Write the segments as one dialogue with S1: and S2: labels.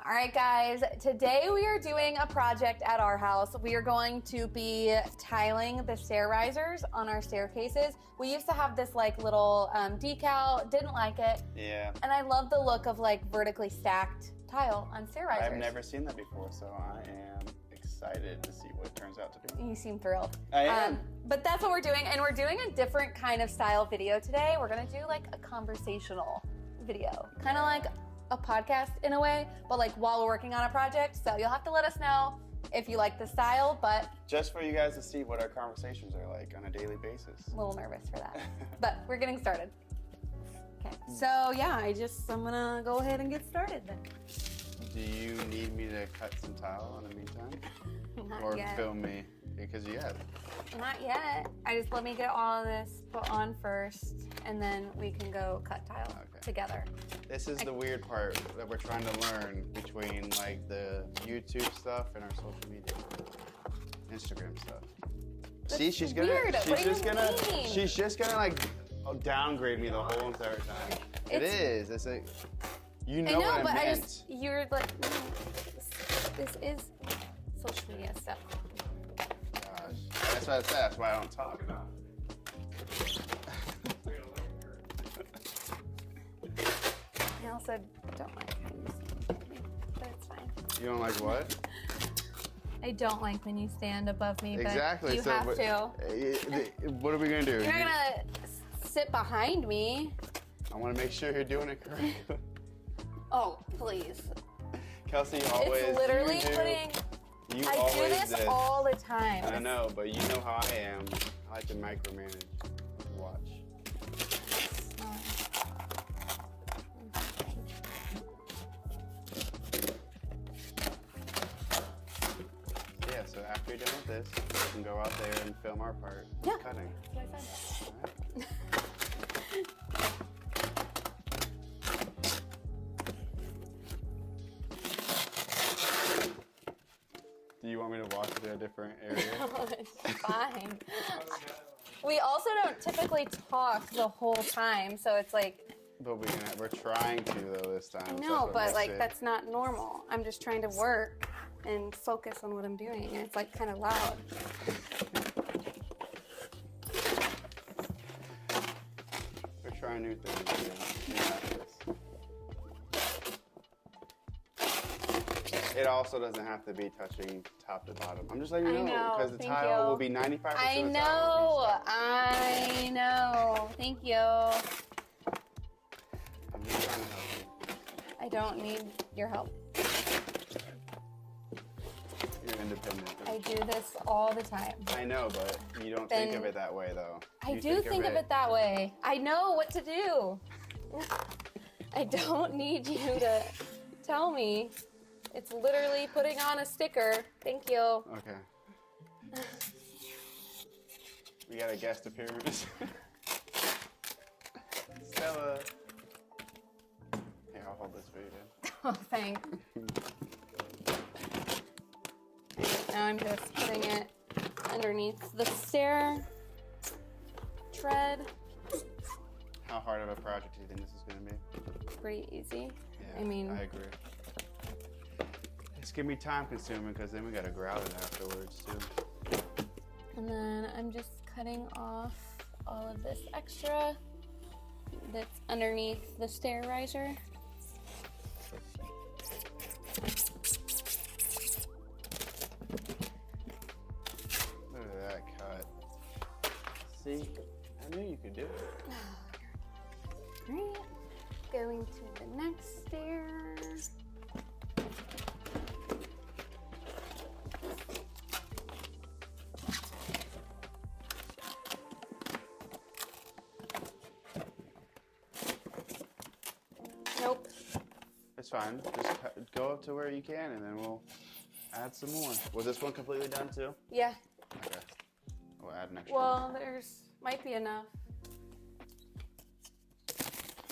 S1: All right, guys, today we are doing a project at our house. We are going to be tiling the stair risers on our staircases. We used to have this like little decal, didn't like it.
S2: Yeah.
S1: And I love the look of like vertically stacked tile on stair risers.
S2: I've never seen that before, so I am excited to see what it turns out to be.
S1: You seem thrilled.
S2: I am.
S1: But that's what we're doing, and we're doing a different kind of style video today. We're gonna do like a conversational video, kind of like a podcast in a way, but like while we're working on a project. So you'll have to let us know if you like the style, but
S2: just for you guys to see what our conversations are like on a daily basis.
S1: a little nervous for that. But we're getting started. Okay, so yeah, I'm gonna go ahead and get started then.
S2: Do you need me to cut some tile in the meantime?
S1: Not
S2: Or
S1: yet.
S2: film me? Because you have.
S1: Not yet. Let me get all of this put on first, and then we can go cut tile together.
S2: This is the weird part that we're trying to learn between like the YouTube stuff and our social media, Instagram stuff. See, she's gonna,
S1: weird. What do you mean?
S2: she's just gonna like downgrade me the whole entire time. It is. It's like, you know,
S1: I know,
S2: what
S1: but
S2: I meant.
S1: you're like, no, this is social media stuff.
S2: Gosh, that's what I said. That's why I don't talk about it.
S1: I also don't like how you stand me, but it's fine.
S2: You don't like what?
S1: I don't like when you stand above me, but
S2: Exactly.
S1: you
S2: So
S1: have
S2: what,
S1: to.
S2: What are we gonna do?
S1: You're not gonna sit behind me.
S2: I want to make sure you're doing it correctly.
S1: Oh, please.
S2: Kelsey, always.
S1: It's literally
S2: you do,
S1: putting.
S2: You
S1: I
S2: always
S1: do this all the time.
S2: I know, but you know how I am. I like to micromanage. Watch. Yeah, so after you're done with this, we can go out there and film our part.
S1: Yeah.
S2: Cutting.
S1: That's what I said.
S2: All right. Do you want me to watch it in a different area?
S1: No, it's fine. We also don't typically talk the whole time, so it's like.
S2: But we're trying to though this time.
S1: I
S2: so
S1: know,
S2: that's what
S1: but
S2: makes
S1: like
S2: it-
S1: that's not normal. I'm just trying to work and focus on what I'm doing, and it's like kind of loud.
S2: We're trying new things. Yeah. We got this. It also doesn't have to be touching top to bottom. I'm just letting you
S1: I
S2: know
S1: know,
S2: because the
S1: thank
S2: tile
S1: you.
S2: will be 95%
S1: I
S2: of the
S1: know,
S2: tile will be stuck.
S1: I know. Thank you.
S2: I'm just trying to help you.
S1: I don't need your help.
S2: You're independent.
S1: I do this all the time.
S2: I know, but you don't think of it that way though.
S1: I
S2: You
S1: do think of it that way. I know what to do. I don't need you to tell me. It's literally putting on a sticker. Thank you.
S2: Okay. We got a guest appearance. Stella. Here, I'll hold this for you, then.
S1: Oh, thanks. Now I'm just putting it underneath the stair tread.
S2: How hard of a project do you think this is going to be?
S1: Pretty easy.
S2: Yeah,
S1: I mean,
S2: I agree. It's going to be time consuming because then we got to grout it afterwards too.
S1: and then I'm just cutting off all of this extra that's underneath the stair riser.
S2: Look at that cut. See? I knew you could do it.
S1: Right. Going to the next stair. Nope.
S2: It's fine. Just go up to where you can and then we'll add some more. Was this one completely done too?
S1: Yeah.
S2: Okay. We'll add an extra.
S1: Well, there's might be enough.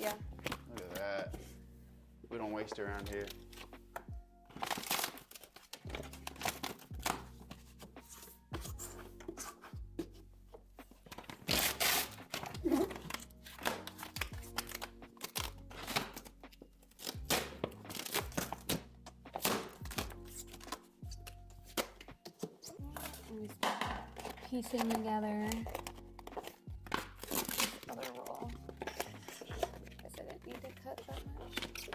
S1: Yeah.
S2: Look at that. We don't waste around here.
S1: piecing together this other roll. Guess I didn't need to cut that much.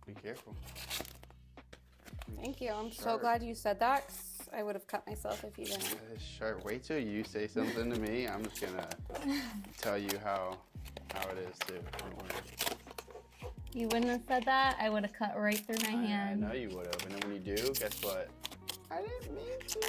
S2: Be careful.
S1: Thank you. I'm so glad you said that. 'Cause I would have cut myself if you didn't.
S2: That is sharp. Wait till you say something to me. I'm just gonna tell you how it is too. Don't worry.
S1: You wouldn't have said that. I would have cut right through my hand.
S2: I know you would have. And then when you do, guess what? I didn't mean to.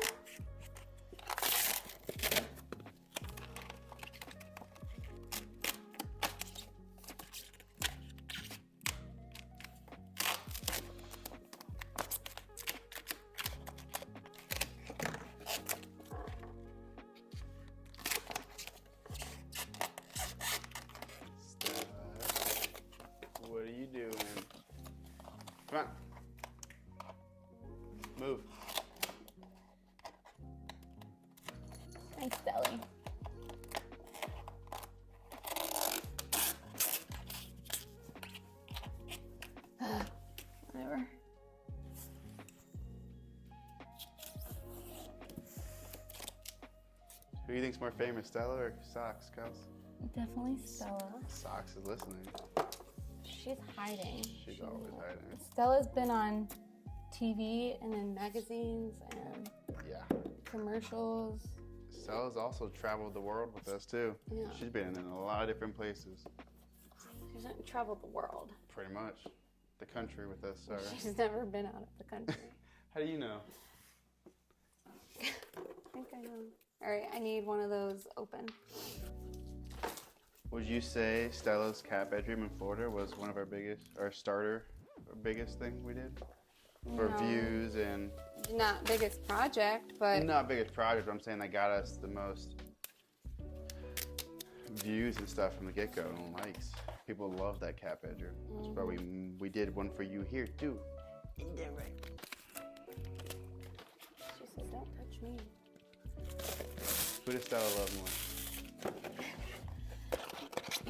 S2: What are you doing? Come on. Move.
S1: Thanks, Deli. Whatever.
S2: Who do you think's more famous, Stella or Socks, Kels?
S1: Definitely Stella.
S2: Socks is listening.
S1: She's hiding.
S2: She's always hiding.
S1: Stella's been on TV and in magazines and
S2: Yeah.
S1: commercials.
S2: Stella's also traveled the world with us too.
S1: Yeah.
S2: She's been in a lot of different places.
S1: She hasn't traveled the world.
S2: Pretty much. The country with us, sorry.
S1: She's never been out of the country.
S2: How do you know?
S1: I think I know. All right, I need one of those open.
S2: Would you say Stella's cat bedroom in Florida was one of our biggest, biggest thing we did? For
S1: No.
S2: views and...
S1: Not biggest project, but
S2: Not biggest project, but I'm saying that got us the most views and stuff from the get-go and likes. People love that cat bedroom. That's why we did one for you here too. Isn't that right?
S1: she said, "Don't touch me."
S2: Who does Stella love more?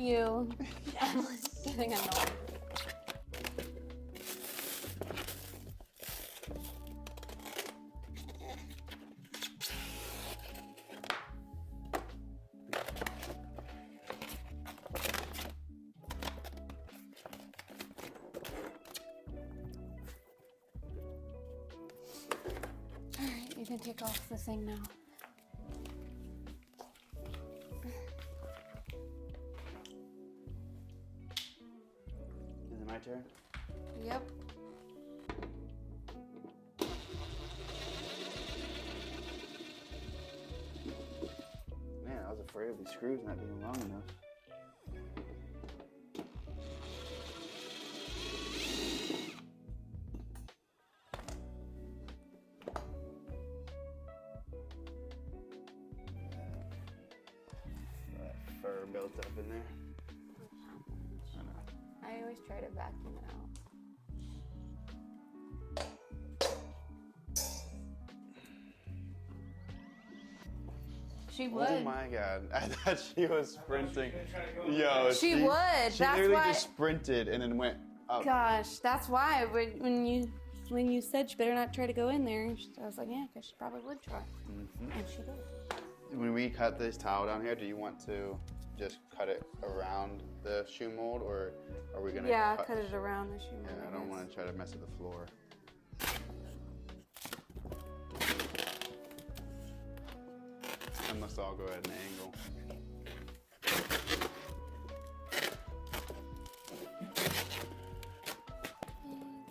S1: You. I'm getting annoyed. All right, you can take off the thing now.
S2: Is it my turn?
S1: Yep.
S2: Man, I was afraid of these screws not being long enough. That fur built up in there. I know.
S1: I always try to vacuum it out. She would.
S2: Oh my god. I thought she was sprinting. Yo,
S1: She would.
S2: She
S1: That's
S2: literally
S1: why.
S2: just sprinted and then went up.
S1: Gosh, that's why when you said she better not try to go in there, I was like, yeah, because she probably would try,
S2: Mhm.
S1: and she did.
S2: When we cut this towel down here, do you want to just cut it around the shoe mold, or are we gonna?
S1: Yeah, cut it around the shoe.
S2: Yeah, I don't want to try to mess with the floor. Unless I'll go at an angle.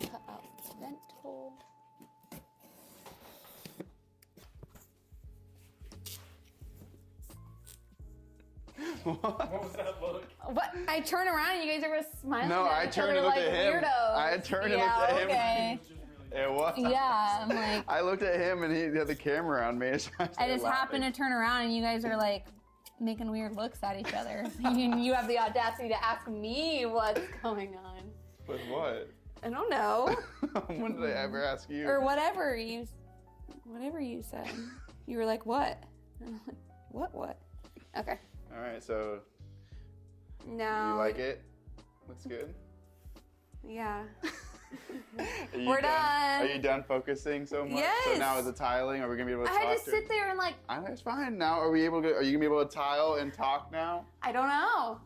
S1: Cut out the vent hole.
S2: What?
S3: What was that look?
S1: What? I turn around and you guys are just smiling
S2: No,
S1: at
S2: I
S1: each
S2: turned
S1: other
S2: and looked
S1: like
S2: at him.
S1: weirdos.
S2: I turned and
S1: Yeah,
S2: looked at him.
S1: okay.
S2: It was.
S1: Yeah, I'm like,
S2: I looked at him and he had the camera on me.
S1: I just happened to turn around and you guys are like making weird looks at each other. You have the audacity to ask me what's going on.
S2: With what?
S1: I don't know.
S2: When did I ever ask you?
S1: Or whatever you said. You were like, what? And I'm like, what? Okay.
S2: All right, so
S1: Now.
S2: you like it? Looks good.
S1: Yeah.
S2: We're
S1: done.
S2: Are you done focusing so much?
S1: Yes.
S2: So now is the tiling? Are we gonna be able to
S1: I
S2: talk?
S1: had to sit there and like.
S2: It's fine. Now, are you gonna be able to tile and talk now?
S1: I don't know.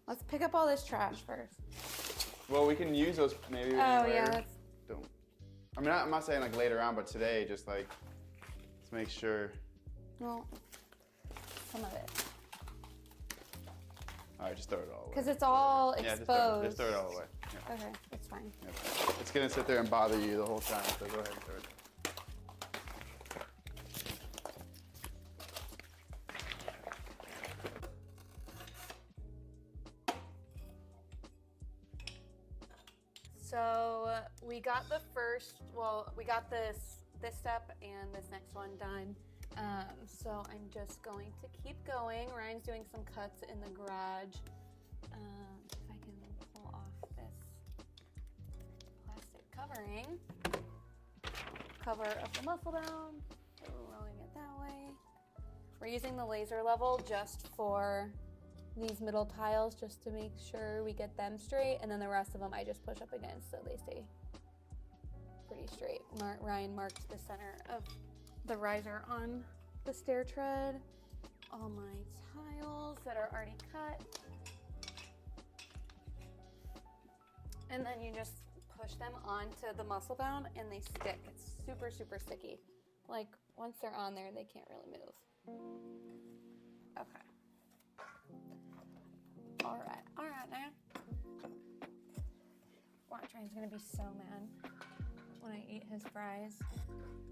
S1: Let's pick up all this trash first.
S2: Well, we can use those maybe.
S1: Oh
S2: later.
S1: yeah.
S2: Don't. I mean, I'm not saying like later on, but today, just like, let's make sure.
S1: Well, some of it.
S2: All right, just throw it all away.
S1: Because it's all
S2: Yeah,
S1: exposed.
S2: just throw it all away. Yeah.
S1: Okay, it's fine.
S2: Yeah. It's gonna sit there and bother you the whole time, so go ahead and throw it.
S1: So we got we got this step and this next one done. So I'm just going to keep going. Ryan's doing some cuts in the garage. If I can pull off this plastic covering, cover of the muscle down, rolling it that way. We're using the laser level just for these middle tiles just to make sure we get them straight, and then the rest of them I just push up against so they stay pretty straight. Ryan marked the center of the riser on the stair tread. All my tiles that are already cut. And then you just push them onto the muscle bound and they stick. It's super, super sticky. Like once they're on there, they can't really move. Okay. All right now. Watch, Ryan's gonna be so mad when I eat his fries.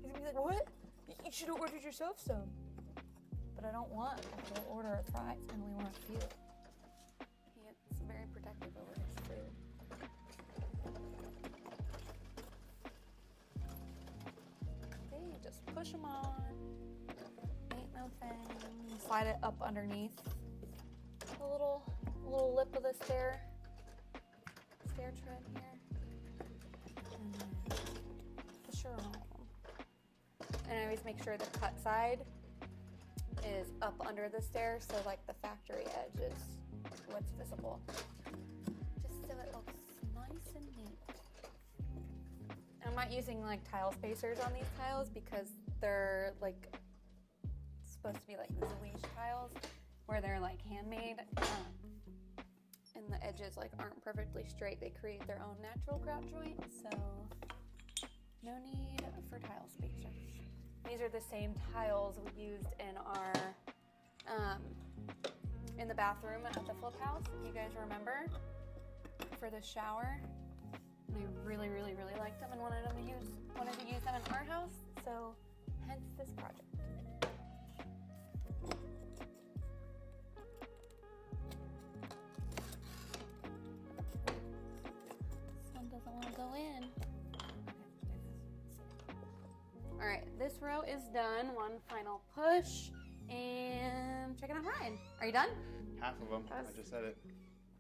S1: He's gonna be like, what? You should have ordered yourself some. But I don't want a whole order of fries. I only want a few. He gets very protective over his food. Okay, just push them on. Ain't no thing. Slide it up underneath the little lip of the stair tread here. And then push her home. And I always make sure the cut side is up under the stair, so like the factory edge is what's visible. Just so it looks nice and neat. I'm not using like tile spacers on these tiles because they're like supposed to be like Zelish tiles where they're like handmade and the edges like aren't perfectly straight. They create their own natural grout joint, so no need for tile spacers. These are the same tiles we used in our in the bathroom at the flip house, if you guys remember, for the shower. And I really, really, really liked them and wanted to use them in our house, so hence this project. This one doesn't want to go in. All right, this row is done. One final push, and check it out, Ryan. Are you done?
S2: Half of them. I just said it.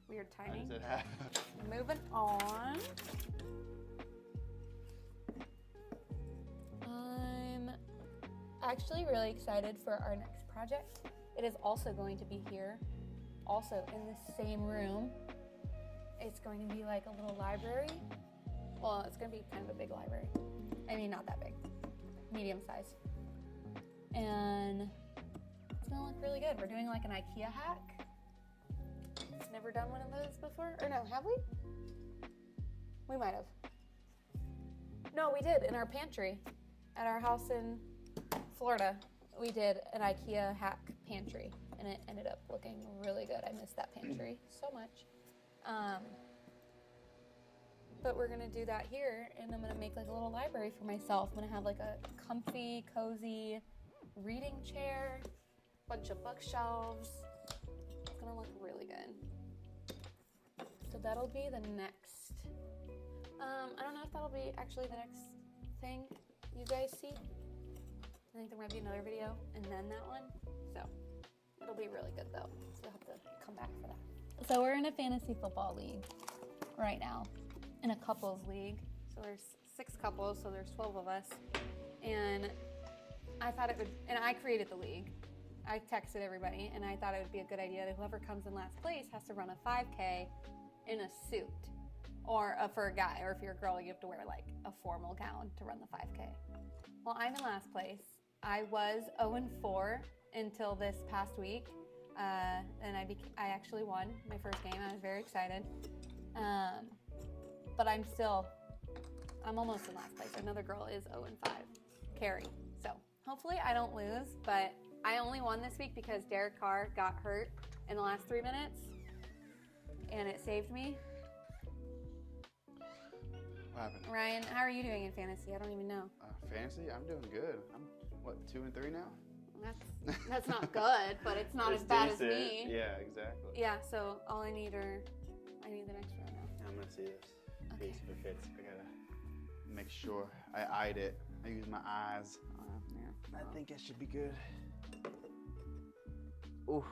S1: Weird
S2: I
S1: timing.
S2: said half.
S1: Moving on. I'm actually really excited for our next project. It is also going to be here, also in the same room. It's going to be like a little library. Well, it's going to be kind of a big library. I mean, not that big. Medium size. And it's gonna look really good. We're doing like an IKEA hack. Never done one of those before. Or no, have we? We might have. No, we did in our pantry at our house in Florida. We did an IKEA hack pantry and it ended up looking really good. I miss that pantry so much. But we're gonna do that here, and I'm gonna make like a little library for myself. I'm gonna have like a comfy, cozy reading chair, bunch of bookshelves. It's gonna look really good. So that'll be the next. I don't know if that'll be actually the next thing you guys see. I think there might be another video and then that one. So it'll be really good though. So you'll have to come back for that. So we're in a fantasy football league right now. In a couples league. So there's 6 couples, so there's 12 of us. And I thought it would, and I created the league. I texted everybody, and I thought it would be a good idea that whoever comes in last place has to run a 5K in a suit. Or for a guy, or if you're a girl, you have to wear like a formal gown to run the 5K. Well, I'm in last place. I was 0-4 until this past week, and I actually won my first game. I was very excited, but I'm almost in last place. Another girl is 0-5, Carrie. So hopefully I don't lose, but I only won this week because Derek Carr got hurt in the last 3 minutes, and it saved me.
S2: What happened?
S1: Ryan, how are you doing in fantasy? I don't even know.
S2: Fantasy? I'm doing good. I'm, 2-3 now?
S1: That's not good, but it's not as bad as me.
S2: Yeah, exactly.
S1: Yeah, so all I need the next row now.
S2: I'm going to see this.
S1: Okay.
S2: Piece if it fits. I got to make sure I eyed it. I use my eyes. I think it should be good. Ooh.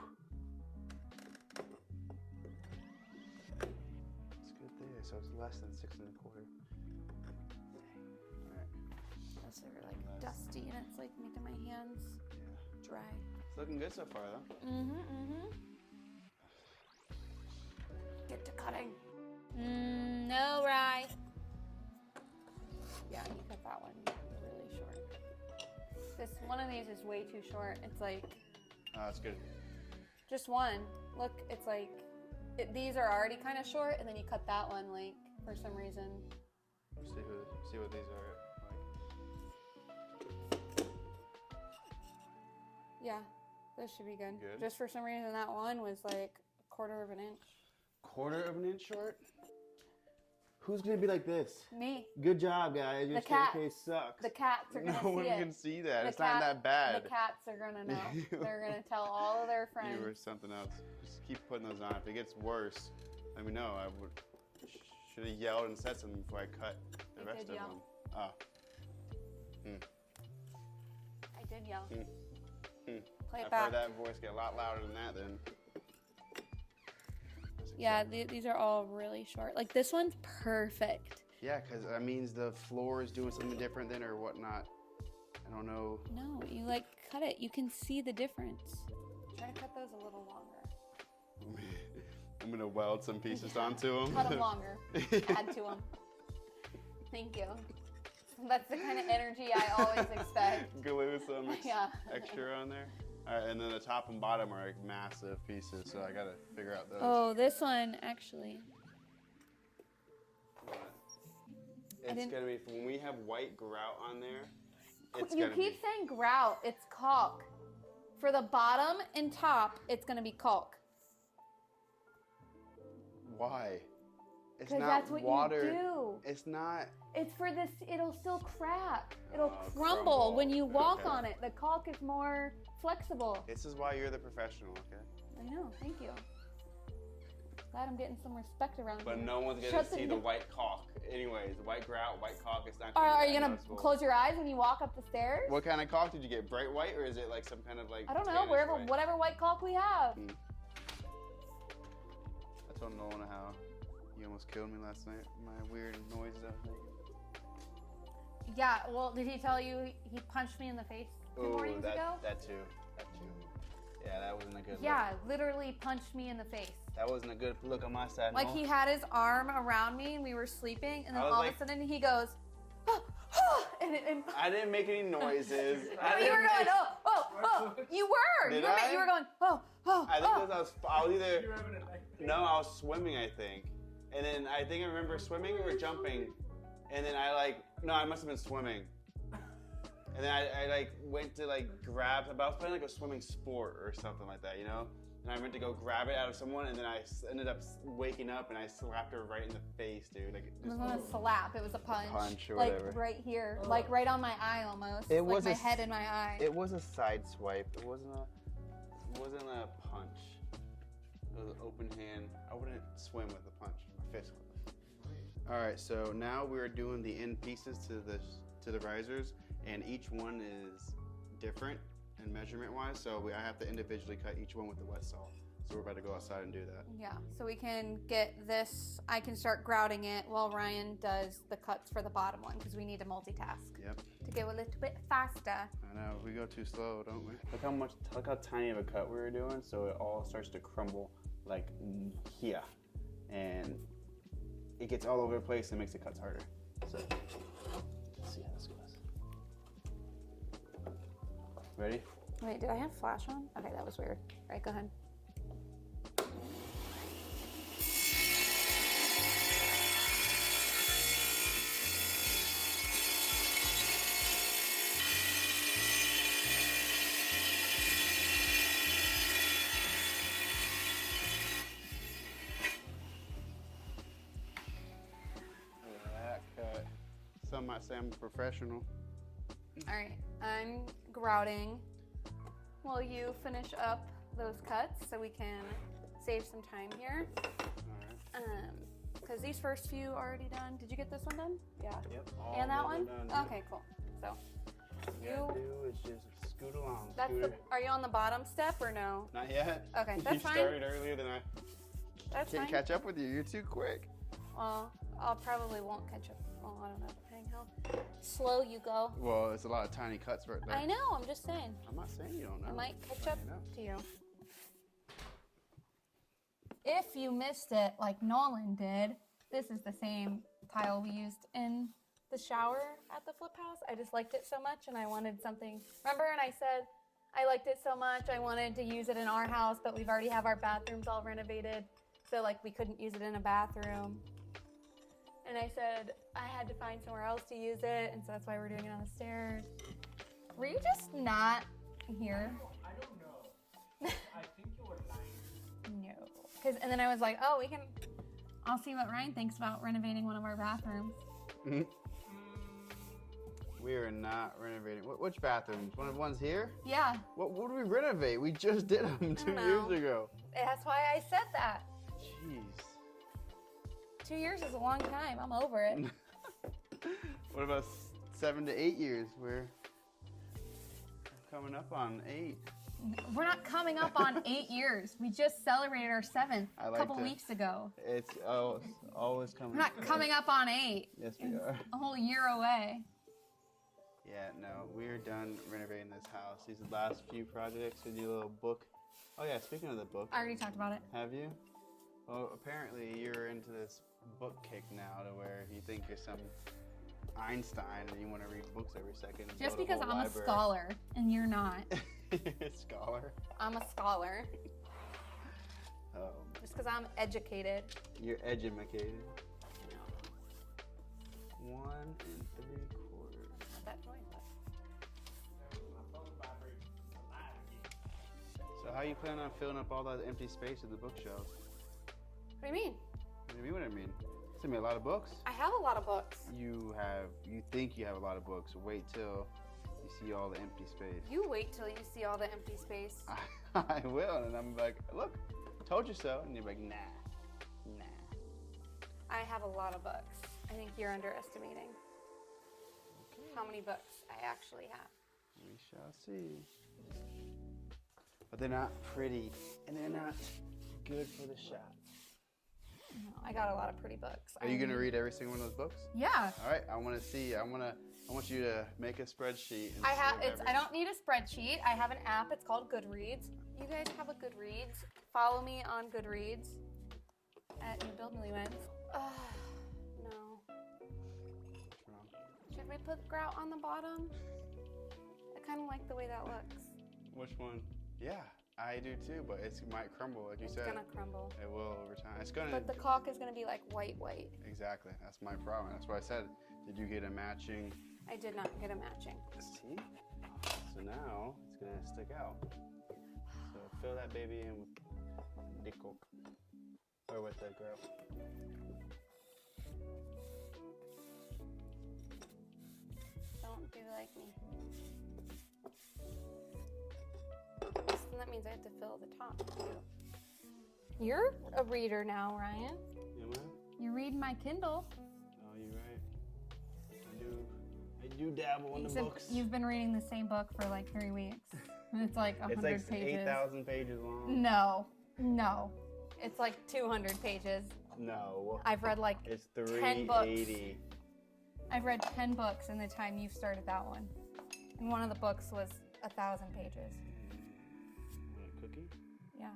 S2: It's good there, so it's less than 6 1/4.
S1: Those are like dusty, and it's like making my hands dry.
S2: It's looking good so far, though.
S1: Get to cutting. No, Rye. Yeah, you cut that one really short. This one of these is way too short. It's like.
S2: Oh, that's good.
S1: Just one. Look, it's like these are already kind of short, and then you cut that one like for some reason.
S2: See what these are like.
S1: Yeah, this should be good.
S2: Good.
S1: Just for some reason, that one was like 1/4 of an inch.
S2: 1/4 of an inch short? Who's gonna be like this?
S1: Me.
S2: Good job, guys. Your staircase sucks.
S1: The cats are gonna see it.
S2: No one can see that. It's not that bad.
S1: The cats are gonna know. They're gonna tell all of their friends.
S2: You or something else. Just keep putting those on. If it gets worse, let me know. I should have yelled and said something before I cut the rest of them. Oh.
S1: I did yell. Play it
S2: I've
S1: back.
S2: heard that voice get a lot louder than that then.
S1: Yeah, these are all really short. Like this one's perfect.
S2: Yeah, because that means the floor is doing something different then or whatnot. I don't know.
S1: No, you like cut it. You can see the difference. Try to cut those a little longer.
S2: I'm going to weld some pieces onto them.
S1: Cut them longer. Add to them. Thank you. That's the kind of energy I always expect.
S2: Glue some extra on there. All right, and then the top and bottom are like massive pieces, so I got to figure out those.
S1: Oh, this one actually.
S2: It's going to be, when we have white grout on there, it's
S1: You keep saying grout. It's caulk. For the bottom and top, it's going to be caulk.
S2: Why? It's
S1: Because
S2: not
S1: that's what
S2: water.
S1: you do.
S2: It's not.
S1: It's for this, it'll still crack. It'll
S2: crumble.
S1: crumble when you walk
S2: Okay.
S1: on it. The caulk is more flexible.
S2: This is why you're the professional, okay?
S1: I know, thank you. Glad I'm getting some respect around
S2: But
S1: here.
S2: no one's going to see the white caulk. Anyways, white grout, white caulk, it's not
S1: Are you gonna
S2: noticeable.
S1: close your eyes when you walk up the stairs?
S2: What kind of caulk did you get? Bright white, or is it like some kind of like
S1: I don't know,
S2: tannish
S1: wherever,
S2: white?
S1: whatever white caulk we have.
S2: I told Nolan how you almost killed me last night. My weird noises I was making.
S1: Yeah, well, did he tell you he punched me in the face 2 mornings ago?
S2: That too. Yeah, that wasn't a good
S1: Yeah, literally punched me in the face.
S2: look. That wasn't a good look on my side.
S1: Like
S2: no.
S1: he had his arm around me and we were sleeping, and then
S2: I was
S1: all
S2: like-
S1: of a sudden he goes, oh, oh, and
S2: I didn't make any noises.
S1: you were going, oh, you were.
S2: Did
S1: you were,
S2: I?
S1: you were going, oh.
S2: I think because I was either I was swimming, I think, and then I think I remember swimming or jumping, and then I must have been swimming, and then I like went to like grab, but I was playing like a swimming sport or something like that, you know, and I went to go grab it out of someone, and then I ended up waking up and I slapped her right in the face, dude. Like
S1: It wasn't a slap, it was a punch.
S2: Punch or
S1: like
S2: whatever.
S1: right here, like right on my eye almost.
S2: It
S1: like
S2: was
S1: my
S2: a
S1: head in my eye.
S2: It was a side swipe. It wasn't a punch. It was an open hand. I wouldn't swim with a punch. My fist would. All right, so now we're doing the end pieces to the risers, and each one is different in measurement wise. So I have to individually cut each one with the wet saw. So we're about to go outside and do that.
S1: Yeah, so we can get this, I can start grouting it while Ryan does the cuts for the bottom one, because we need to multitask
S2: Yep.
S1: to go a little bit faster.
S2: I know, we go too slow, don't we? Look how tiny of a cut we were doing, so it all starts to crumble like here. And it gets all over the place and makes the cuts harder. So, let's see how this goes. Ready?
S1: Wait, did I have flash on? Okay, that was weird. All right, go ahead.
S2: That cut. Some might say I'm a professional.
S1: All right, I'm grouting while you finish up those cuts so we can save some time here.
S2: All right.
S1: Because these first few are already done. Did you get this one done? Yeah.
S2: Yep. All
S1: And that
S2: those are
S1: one?
S2: done.
S1: Okay, cool. So
S2: All you gotta do is just scoot along.
S1: that's
S2: Scooter.
S1: are you on the bottom step or no?
S2: Not yet.
S1: Okay, that's fine.
S2: You started earlier than I
S1: That's
S2: can't
S1: fine.
S2: catch up with you. You're too quick.
S1: Well, I'll probably won't catch up. Well, I don't know. Depending how slow you go.
S2: Well, it's a lot of tiny cuts right there.
S1: I know. I'm just saying.
S2: I'm not saying you don't know.
S1: I might catch
S2: I
S1: up
S2: know.
S1: to you. If you missed it like Nolan did, this is the same tile we used in the shower at the flip house. I just liked it so much and I wanted something. Remember, and I said I liked it so much I wanted to use it in our house, but we've already have our bathrooms all renovated, so like we couldn't use it in a bathroom. And I said I had to find somewhere else to use it, and so that's why we're doing it on the stairs. Were you just not here?
S3: I don't know. I think you were lying.
S1: No. And then I was like, oh, I'll see what Ryan thinks about renovating one of our bathrooms.
S2: We are not renovating. Which bathrooms? One of the ones here?
S1: Yeah,
S2: What did we renovate? We just did them 2
S1: know.
S2: years ago.
S1: that's why I said that.
S2: Jeez.
S1: 2 years is a long time. I'm over it.
S2: What about 7 to 8 years? We're coming up on 8.
S1: We're not coming up on 8 years. We just celebrated our 7th
S2: I
S1: a
S2: like
S1: couple
S2: to-
S1: weeks ago.
S2: It's always coming.
S1: We're not coming up on 8.
S2: Yes, we are.
S1: A whole year away.
S2: Yeah, no, we're done renovating this house. These are the last few projects. We do a little book. Oh yeah, speaking of the book,
S1: I already talked about it.
S2: have you? Well, apparently you're into this book kick now, to where you think you're some Einstein and you want to read books every second. and
S1: Just
S2: go to the
S1: because
S2: whole
S1: I'm a
S2: library.
S1: scholar and you're not.
S2: Scholar.
S1: I'm a scholar. Just because I'm educated.
S2: You're educated. 1 3/4.
S1: Not that joint, but
S3: My phone vibrates a lot again.
S2: So how you plan on filling up all that empty space in the bookshelves?
S1: what do you mean?
S2: What do you mean? What I mean? It's gonna be a lot of books.
S1: I have a lot of books.
S2: You think you have a lot of books. Wait till you see all the empty space.
S1: You wait till you see all the empty space.
S2: I will, and I'm like, look, told you so, and you're like, nah.
S1: I have a lot of books. I think you're underestimating how many books I actually have.
S2: We shall see. But they're not pretty, and they're not good for the shot.
S1: No, I got a lot of pretty books.
S2: Are you gonna read every single one of those books?
S1: Yeah.
S2: All right, I want to see. I want you to make a spreadsheet. And
S1: I have.
S2: see
S1: It's. I don't need a spreadsheet. I have an app. It's called Goodreads. You guys have a Goodreads. Follow me on Goodreads at Newbuild Newlyweds. No.
S2: What's wrong?
S1: Should we put grout on the bottom? I kind of like the way that looks.
S2: Which one? Yeah, I do too, but it might crumble, like you
S1: It's
S2: said.
S1: gonna crumble.
S2: It will over time. It's gonna.
S1: But the caulk is gonna be like white.
S2: Exactly. That's my problem. That's why I said, did you get a matching?
S1: I did not get a matching.
S2: See? So now it's gonna stick out. So fill that baby in with the coke. Or with the grout.
S1: Don't do like me. So that means I have to fill the top too. You're a reader now, Ryan.
S2: Am I?
S1: You read my Kindle.
S2: Oh, you're right. I do dabble in the
S1: Except
S2: books.
S1: you've been reading the same book for like 3 weeks. And it's like 100
S2: It's like
S1: pages.
S2: 8,000 pages long.
S1: No. It's like 200 pages.
S2: No.
S1: I've read like
S2: It's
S1: 10 books.
S2: 380.
S1: I've read 10 books in the time you've started that one. And one of the books was 1,000 pages.
S2: Want a cookie?
S1: Yeah.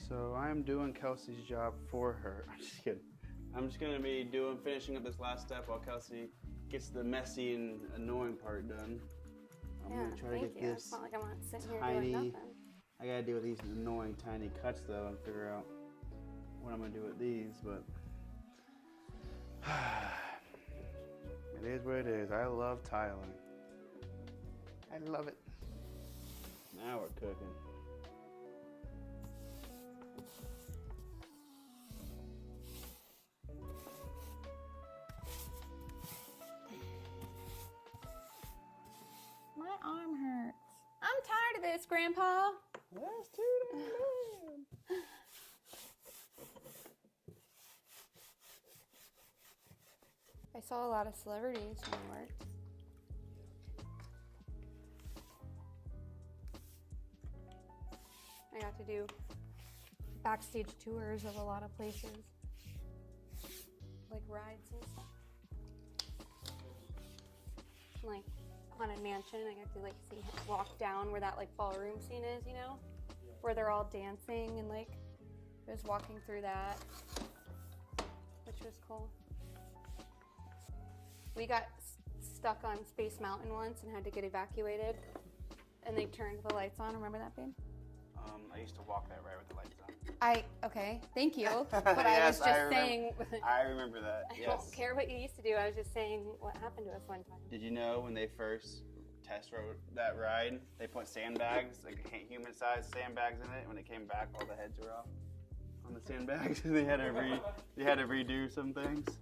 S2: So I'm doing Kelsey's job for her. I'm just kidding. I'm just gonna be finishing up this last step while Kelsey gets the messy and annoying part done. I'm gonna try to get this
S1: It's not like I'm not sitting here
S2: tiny.
S1: doing nothing.
S2: I gotta deal with these annoying tiny cuts though and figure out what I'm gonna do with these, but it is what it is. I love tiling. I love it. Now we're cooking.
S1: My arm hurts. I'm tired of this, Grandpa.
S2: That's too damn bad.
S1: I saw a lot of celebrities when I worked. I got to do backstage tours of a lot of places, like rides and stuff. Like Haunted Mansion, I got to like walk down where that like ballroom scene is, you know, where they're all dancing and like I was walking through that, which was cool. We got stuck on Space Mountain once and had to get evacuated, and they turned the lights on. Remember that, babe?
S2: I used to walk that ride with the lights on.
S1: Okay, thank you. But I
S2: Yes,
S1: was just
S2: remember-
S1: saying.
S2: I remember that.
S1: I
S2: Yes.
S1: don't care what you used to do. I was just saying what happened to us one time.
S2: Did you know when they first test rode that ride, they put sandbags, like human-sized sandbags in it. When it came back, all the heads were off on the sandbags. They had to redo some things.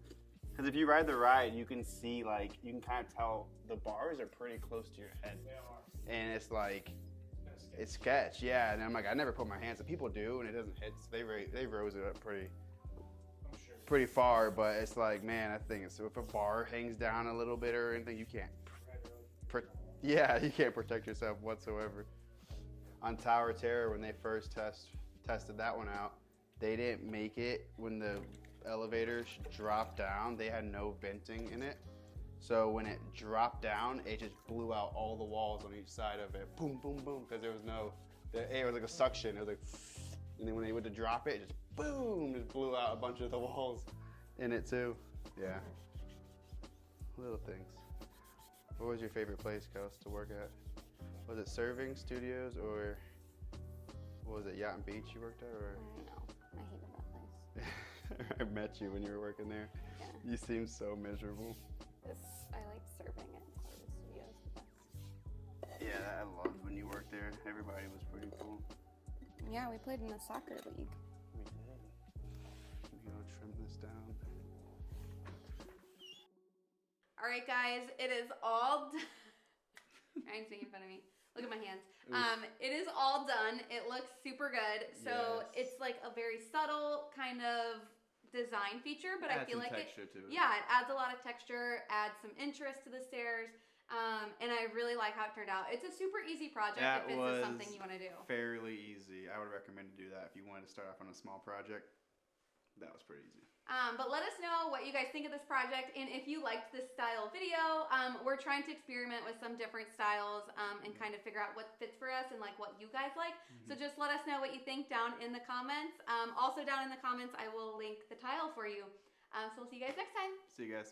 S2: Because if you ride the ride, you can see, like, you can kind of tell the bars are pretty close to your head.
S3: They are.
S2: And it's like, it's sketch, yeah. And I'm like, I never put my hands up. People do, and it doesn't hit. So they rose it up
S3: I'm sure.
S2: pretty far, but it's like, man, I think it's, if a bar hangs down a little bit or anything, you can't, you can't protect yourself whatsoever. On Tower of Terror, when they first tested that one out, they didn't make it when the elevators dropped down. They had no venting in it. So when it dropped down, it just blew out all the walls on each side of it. Boom, boom, boom, because there was the air was like a suction. It was like, and then when they went to drop it, it just boom, just blew out a bunch of the walls in it too. Yeah. Little things. What was your favorite place, Kels, to work at? Was it serving studios or what was it, Yacht and Beach you worked at? Or?
S1: No, I hated that place.
S2: I met you when you were working there.
S1: Yeah.
S2: You seemed so miserable.
S1: I liked serving at the studios the best.
S2: Yeah, I loved when you worked there. Everybody was pretty cool.
S1: Yeah, we played in the soccer league.
S2: We did. I'm gonna trim this down.
S1: All right, guys, it is all done. Ryan's making fun of me. Look at my hands. It is all done. It looks super good. So
S2: Yes.
S1: it's like a very subtle kind of design feature, but I
S2: Add
S1: feel
S2: some
S1: like
S2: texture to it.
S1: Yeah, it adds a lot of texture, adds some interest to the stairs, and I really like how it turned out. It's a super easy project
S2: That
S1: if this
S2: was
S1: is something you want to do.
S2: fairly easy. I would recommend to do that if you wanted to start off on a small project. That was pretty easy.
S1: But let us know what you guys think of this project, and if you liked this style video. We're trying to experiment with some different styles and kind of figure out what fits for us and like what you guys like. So just let us know what you think down in the comments. Also down in the comments, I will link the tile for you. So we'll see you guys next time.
S2: See you guys.